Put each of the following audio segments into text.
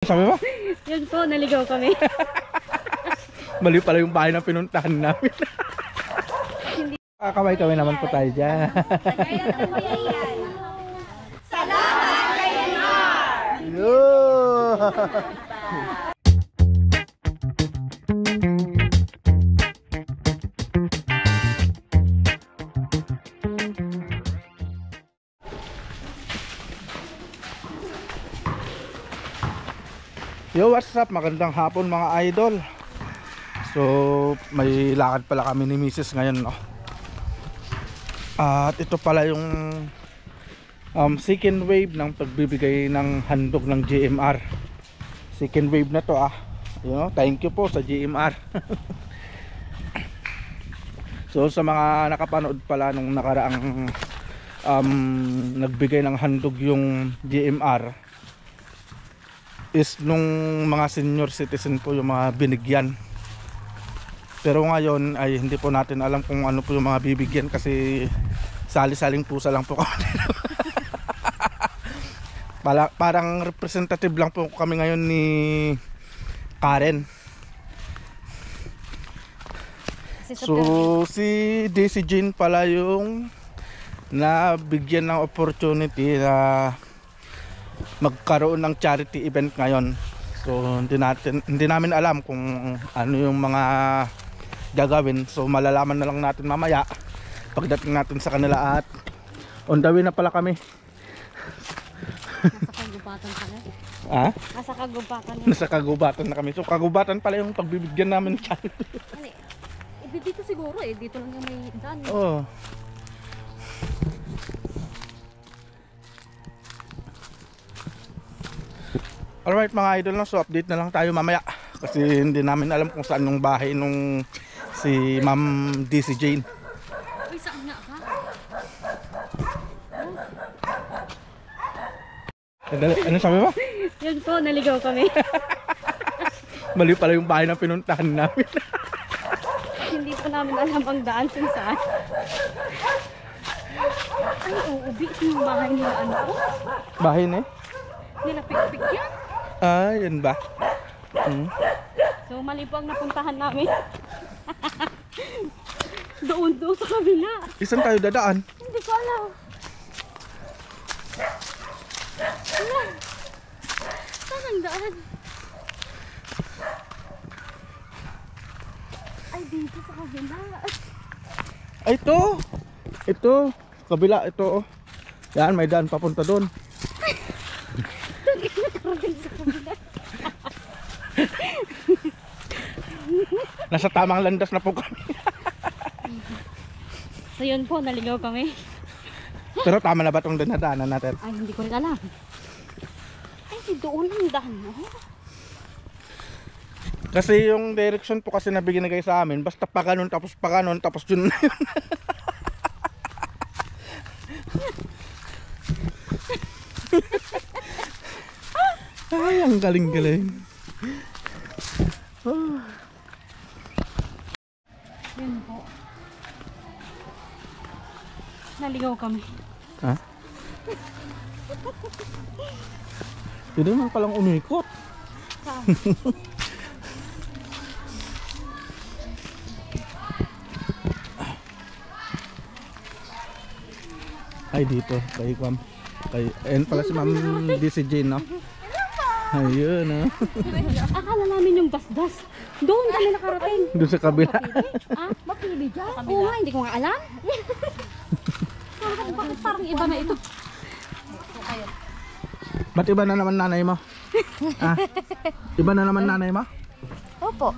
Sabi mo? Yun po, naligaw kami. Mali pala yung bahay na pinuntahan namin. Kakaway-kaway naman po tayo dyan. Salamat kay Mar! Yo, what's up? Magandang hapon mga idol. So, may lakad pala kami ni Mrs. ngayon, no? At ito pala yung second wave ng pagbibigay ng handog ng GMR. Second wave na to, you know, thank you po sa GMR. So, sa mga nakapanood pala nung nakaraang nagbigay ng handog yung GMR, is nung mga senior citizen po yung mga binigyan. Pero ngayon ay hindi po natin alam kung ano po yung mga bibigyan kasi sali-saling pusa lang po kami. Parang representative lang po kami ngayon ni Karen. So si Daisy Jane pala yung nabigyan ng opportunity na magkaroon ng charity event ngayon. So hindi namin alam kung ano yung mga gagawin. So malalaman na lang natin mamaya pagdating natin sa kanila. At on the way na pala kami. Nasa kagubatan pala. Nasa kagubatan. Nasa kagubatan na kami. So kagubatan pala yung pagbibigyan namin ng charity. Dito siguro dito lang yung may daan. Oh. Alright mga idol, no? So update na lang tayo mamaya kasi hindi namin alam kung saan yung bahay nung si Ma'am Daisy Jane. Uy, saan nga ka? Ano sabi mo? Yun po, naligaw kami. Mali pala yung bahay na pinuntahan namin. Hindi po namin alam ang daan kung saan. Ay, uubi yung bahay nila ano po. Bahay na Nila pikpik yan. Yan ba? So mali po ang napuntahan namin. Doon sa kabila. Isan tayo dadaan? Hindi ko alam. Saan ang daan? Ay, dito sa kabila. Ay, ito kabila, ito oh. Yan, may daan papunta doon. Nasa tamang landas na po kami. So yun po, naligaw kami. Pero tama na ba itong dinadaanan natin? Ay, hindi ko rin alam. Ay, doon ang daan, no? Kasi yung direction po kasi na binigay sa amin, basta pa ganun tapos yun na yun. Ay, ang galing-galing. Yun po. Naligaw kami. Ha? Hindi naman palang umikot. Ay, dito kay Kwam. Ayun pala si Ma'am Daisy Jane, no? Ayun, no? Akala namin yung dasdas. Doon kami nakarating. Doon sa kabila. Mapili dyan? Oo nga, hindi ko nga alam. Bakit parang iba na ito? Ba't iba na naman nanay mo? Iba na naman nanay mo? Opo.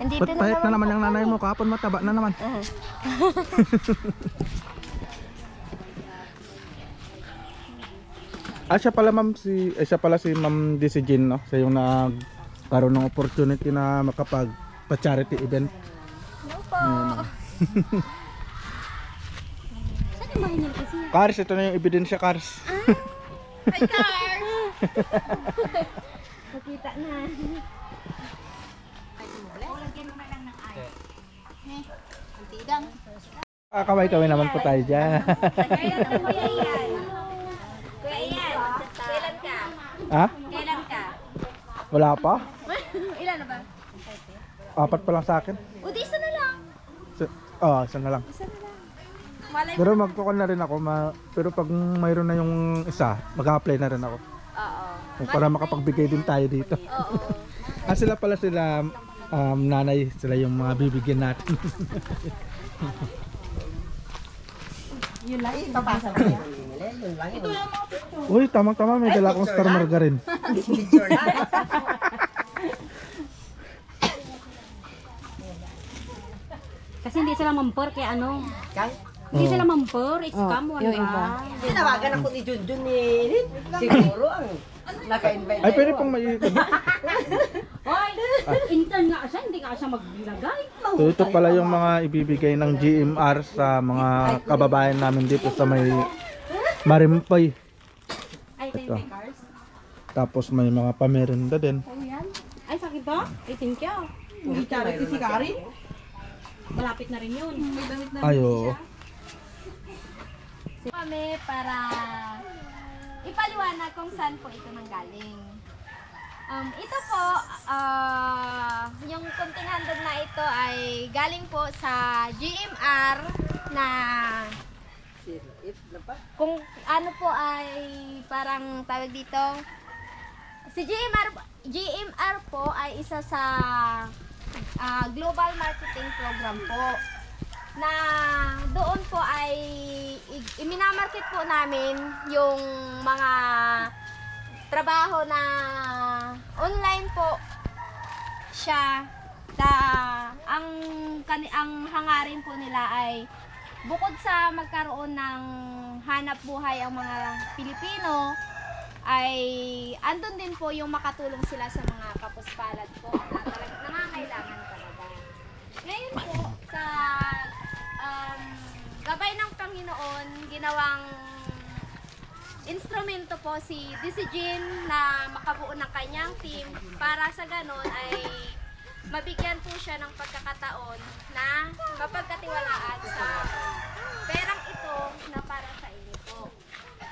Hindi Ba't payat na naman yung nanay mo? Kahapon mataba na naman. Siya pala si Ma'am Daisy Jane, no? Siya yung nagkaroon ng opportunity na makapag-charity event. Opo. Saan yung bahay niya kasi? Cars, ito na yung ebidensya, Cars. Hi, Cars! Nakita na. Lagyan mo na lang ng ay. Antidang. Kakaway-kaway naman po tayo dyan. Kailan ang kuya yan? Kuya yan, kailan ka? Ha? Kailan ka? Wala pa? Ilan na ba? 4 pa lang sa akin. O, di isa na lang. Isa na lang. Isa na lang. Malay Pero magkukon na rin ako, pero pag mayroon na yung isa, mag-apply na rin ako. Oo. Para makapagbigay din tayo dito. Oo. Sila pala sila, nanay, sila yung mga bibigyan natin. Yun lang, ipapasa ko yan. Yun lang yun. Uy, tamang-tama, may dala akong star margarine. Picture lang. Kasi hindi sila mampor kaya ano. Oo. Hindi sila mampor, scam mo ba? Tinawagan ako ni Junjun ni Lin. Siguro ang naka-invite Ay, pwede pong may... Hoy, intern nga siya, hindi nga siya maglagay. So, ito pala yung mga ibibigay ng GMR sa mga kababayan namin dito sa may Marimpay. Ay, ito yung may cars. Tapos may mga pamerenda din. Oh, yan. Ay, sakit ba? Ay, thank you. Hindi charity si Kari. Malapit na rin yun. Ay, oo. Kami para ipaliwanag kung saan po ito nanggaling. Ito po, yung kunting handog na ito ay galing po sa GMR na kung ano po ay parang tawag dito. Si GMR po ay isa sa global marketing program po na doon po ay iminamarket po namin yung mga trabaho na online po siya ang hangarin po nila ay bukod sa magkaroon ng hanap buhay ang mga Pilipino ay andun din po yung makatulong sila sa mga kapuspalad po na talagang nangangailangan talaga. Ngayon po sa gabay ng Panginoon, ginawang instrumento po si Jean na makabuo ng kanyang team para sa ganon ay mabigyan po siya ng pagkakataon na mapagkatiwalaan sa perang ito na para sa inyo po.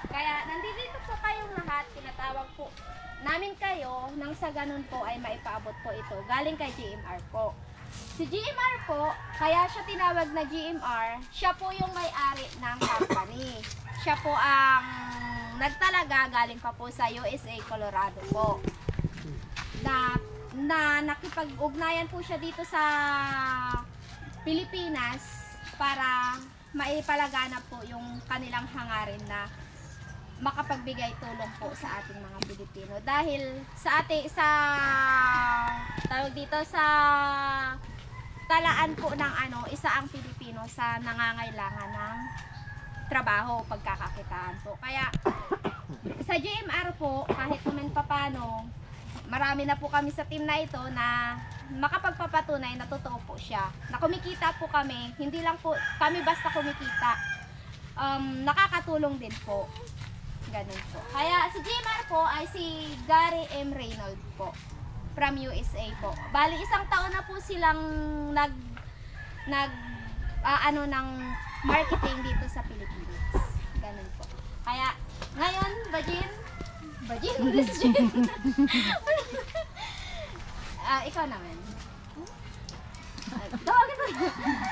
Kaya nandito po kayong lahat, tinatawag po namin kayo nang sa ganon po ay maipaabot po ito galing kay GMR po. Si GMR po, kaya siya tinawag na GMR, siya po yung may-ari ng company. Siya po ang nagtalaga galing pa po sa USA, Colorado po. Na nakipag-ugnayan po siya dito sa Pilipinas para maipalaganap po yung kanilang hangarin na makapagbigay tulong po sa ating mga Pilipino. Dahil sa tawag dito sa talaan po ng isa ang Pilipino sa nangangailangan ng trabaho, pagkakakitaan po. Kaya sa GMR po, kahit naman papano, marami na po kami sa team na ito na makapagpapatunay na totoo po siya. Na kumikita po kami, hindi lang po kami basta kumikita. Nakakatulong din po. Ganun po. Kaya si GMR po ay si Gary M. Reynolds po. From USA po. Bali, 1 taon na po silang ng marketing dito sa Pilipinas. Ganun po. Kaya, ngayon, Bajin, ikaw naman. Tawagin mo.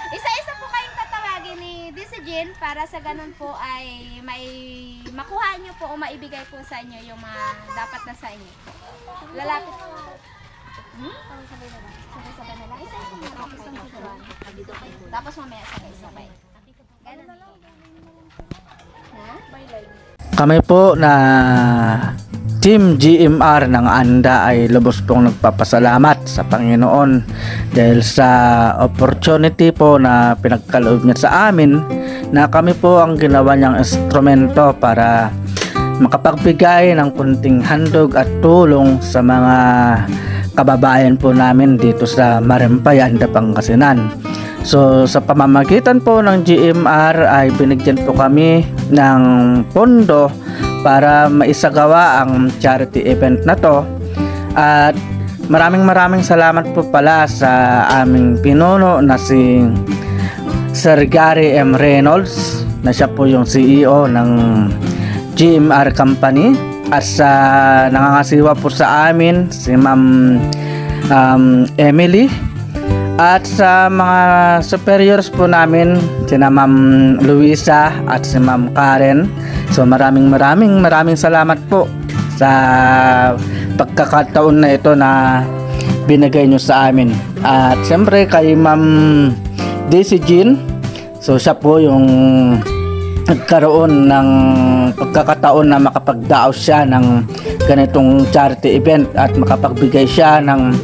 Isa-isa po kayong tatawagin ni Jean para sa ganun po ay makuha nyo po o maibigay po sa inyo yung mga dapat na sa inyo. Lalapit po. Sabay-sabay na lang. Isa-isa mo. Tapos mamaya sabay-sabay. Ganun po. Ha? Kami po na Team GMR ng ANDA ay lubos pong nagpapasalamat sa Panginoon dahil sa opportunity po na pinagkaloob niya sa amin na kami po ang ginawa niyang instrumento para makapagbigay ng kunting handog at tulong sa mga kababayan po namin dito sa Marimpay, ANDA, Pangasinan. So sa pamamagitan po ng GMR ay binigyan po kami ng pondo para maisagawa ang charity event na to. At maraming salamat po pala sa aming pinuno na si Sir Gary M. Reynolds na siya po yung CEO ng GMR Company. at sa nangangasiwa po sa amin si Ma'am Emily, at sa mga superiors po namin sina Ma'am Luisa at si Ma'am Karen. So maraming salamat po sa pagkakataon na ito na binigay nyo sa amin. At siyempre kay Ma'am Daisy Jean, so siya po yung nagkaroon ng pagkakataon na makapagdaaw siya ng ganitong charity event at makapagbigay siya ng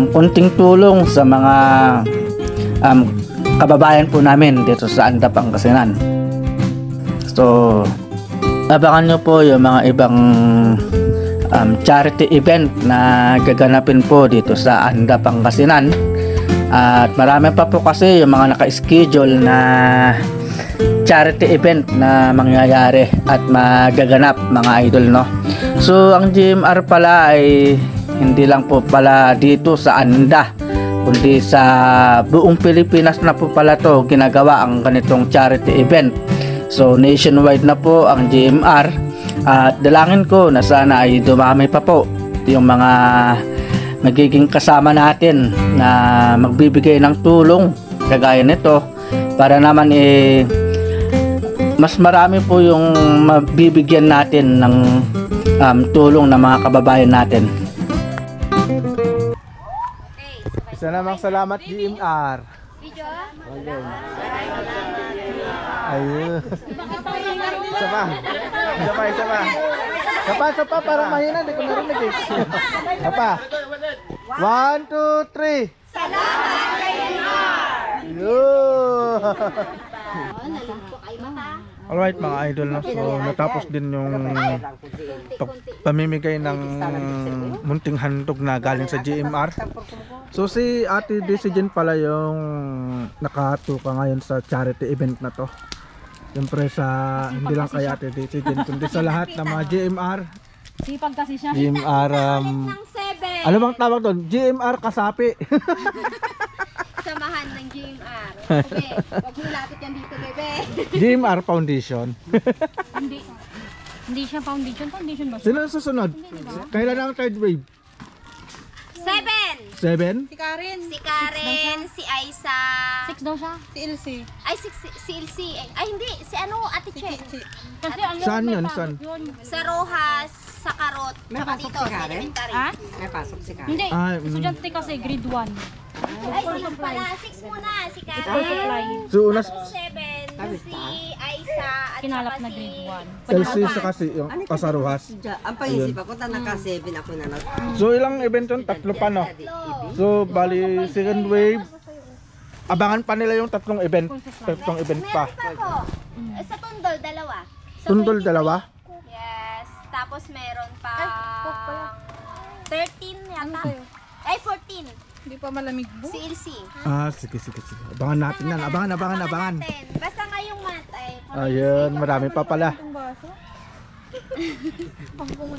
kunting tulong sa mga kababayan po namin dito sa Anda, Pangasinan. So abangan nyo po yung mga ibang charity event na gaganapin po dito sa Anda, Pangasinan. At marami pa po kasi yung mga naka-schedule na charity event na mangyayari at magaganap, mga idol, no? So ang GMR pala ay hindi lang po pala dito sa Anda, kundi sa buong Pilipinas na po pala to ginagawa ang ganitong charity event. So nationwide na po ang GMR, at dalangin ko na sana ay dumami pa po yung mga magiging kasama natin na magbibigay ng tulong kagaya nito, para naman mas marami po yung mabibigyan natin ng tulong ng mga kababayan natin. Isa namang salamat GMR. Video? Ayun. Isa pa, parang mahina, hindi ko narinig eh. Isa pa. 1, 2, 3. Salamat GMR! Alright mga idol, no? So natapos din yung pamimigay ng munting handog na galing sa GMR. So si Ate Daisy Jean pala yung nakatuka ngayon sa charity event na to. Siyempre hindi lang kay Ate Daisy Jean, kundi sa lahat ng mga GMR. Sipag kasi siya. GMR, Ng 7. ano bang tawag doon? GMR kasapi. Samahan ng GMR. Bebe, wag mo lapit yan dito, bebe. GMR Foundation. Hindi siya foundation ba siya? Sino ang susunod? Kailan ang third wave? 7. 7? Si Karen, si Aisa. 6 daw siya. Ay, si Ilse. Ay, hindi. Si Ate Che. Kasi ang Saan yun? Saan? Sa Rojas, sa Karot. Saka dito, sa elementary. Ha? May pasok si Karen. Hindi. Ah, Estudyante kasi grade 1. Ay, 6 pala. 6 muna. Si Supply. Karen. So unas Tapos 7. Si Aisa. At Kinalap saka na si... grade 1. Chelsea sa kasi yung kasaruhas. Ang pangisip ako, naka-7 ako na nag... So ilang event yun? Tatlo pa, no? So bali second wave. Abangan pa nila yung tatlong event pa. Meron pa po. Sa Tundol, 2. Tundol 2. Yes. Tapos meron pa 13 yata. Ay, 14. Hindi pa malamig po. Si Ilse. Ah, sige. Abangan natin yan. Abangan. Natin. Basta ngayong month ay... Ayun, marami pa pala.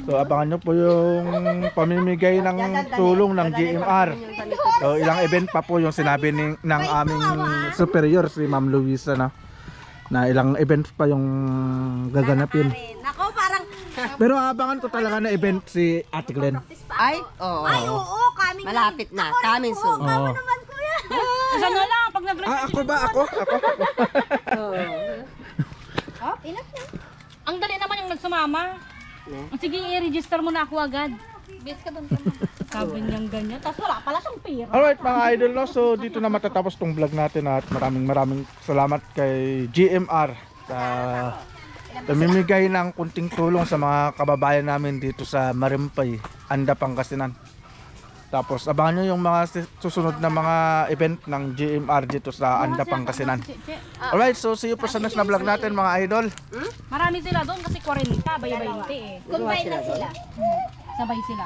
So abangan nyo po yung pamimigay ng tulong ng GMR. So ilang event pa po yung sinabi ng aming superior, si Ma'am Luisa, na ilang events pa yung gaganapin. Ako, parang... Pero abangan ko talaga na event si Ate Glenn. Ay, oo. Ay, oo, kami. Malapit na. Coming soon. Oo. Naman, kuya. Isa na lang pag nag-grade. Ah, ako ba? Ako? Enough na. Ang dali naman yung nagsumama. Sige, i-register mo na ako agad. Base ka doon. Sabi niyang ganyan. Tapos wala pala siyang pera. Alright mga idol, no? So dito na matatapos tong vlog natin at maraming salamat kay GMR sa pamimigay ng kunting tulong sa mga kababayan namin dito sa Marimpay, Anda, Pangasinan. Tapos abangan nyo yung mga susunod na mga event ng GMR dito sa Anda, Pangasinan. Alright, so see you po sa next na vlog natin mga idol. Marami sila doon kasi 40, bay-20 eh. Combine na sila. Sabay sila.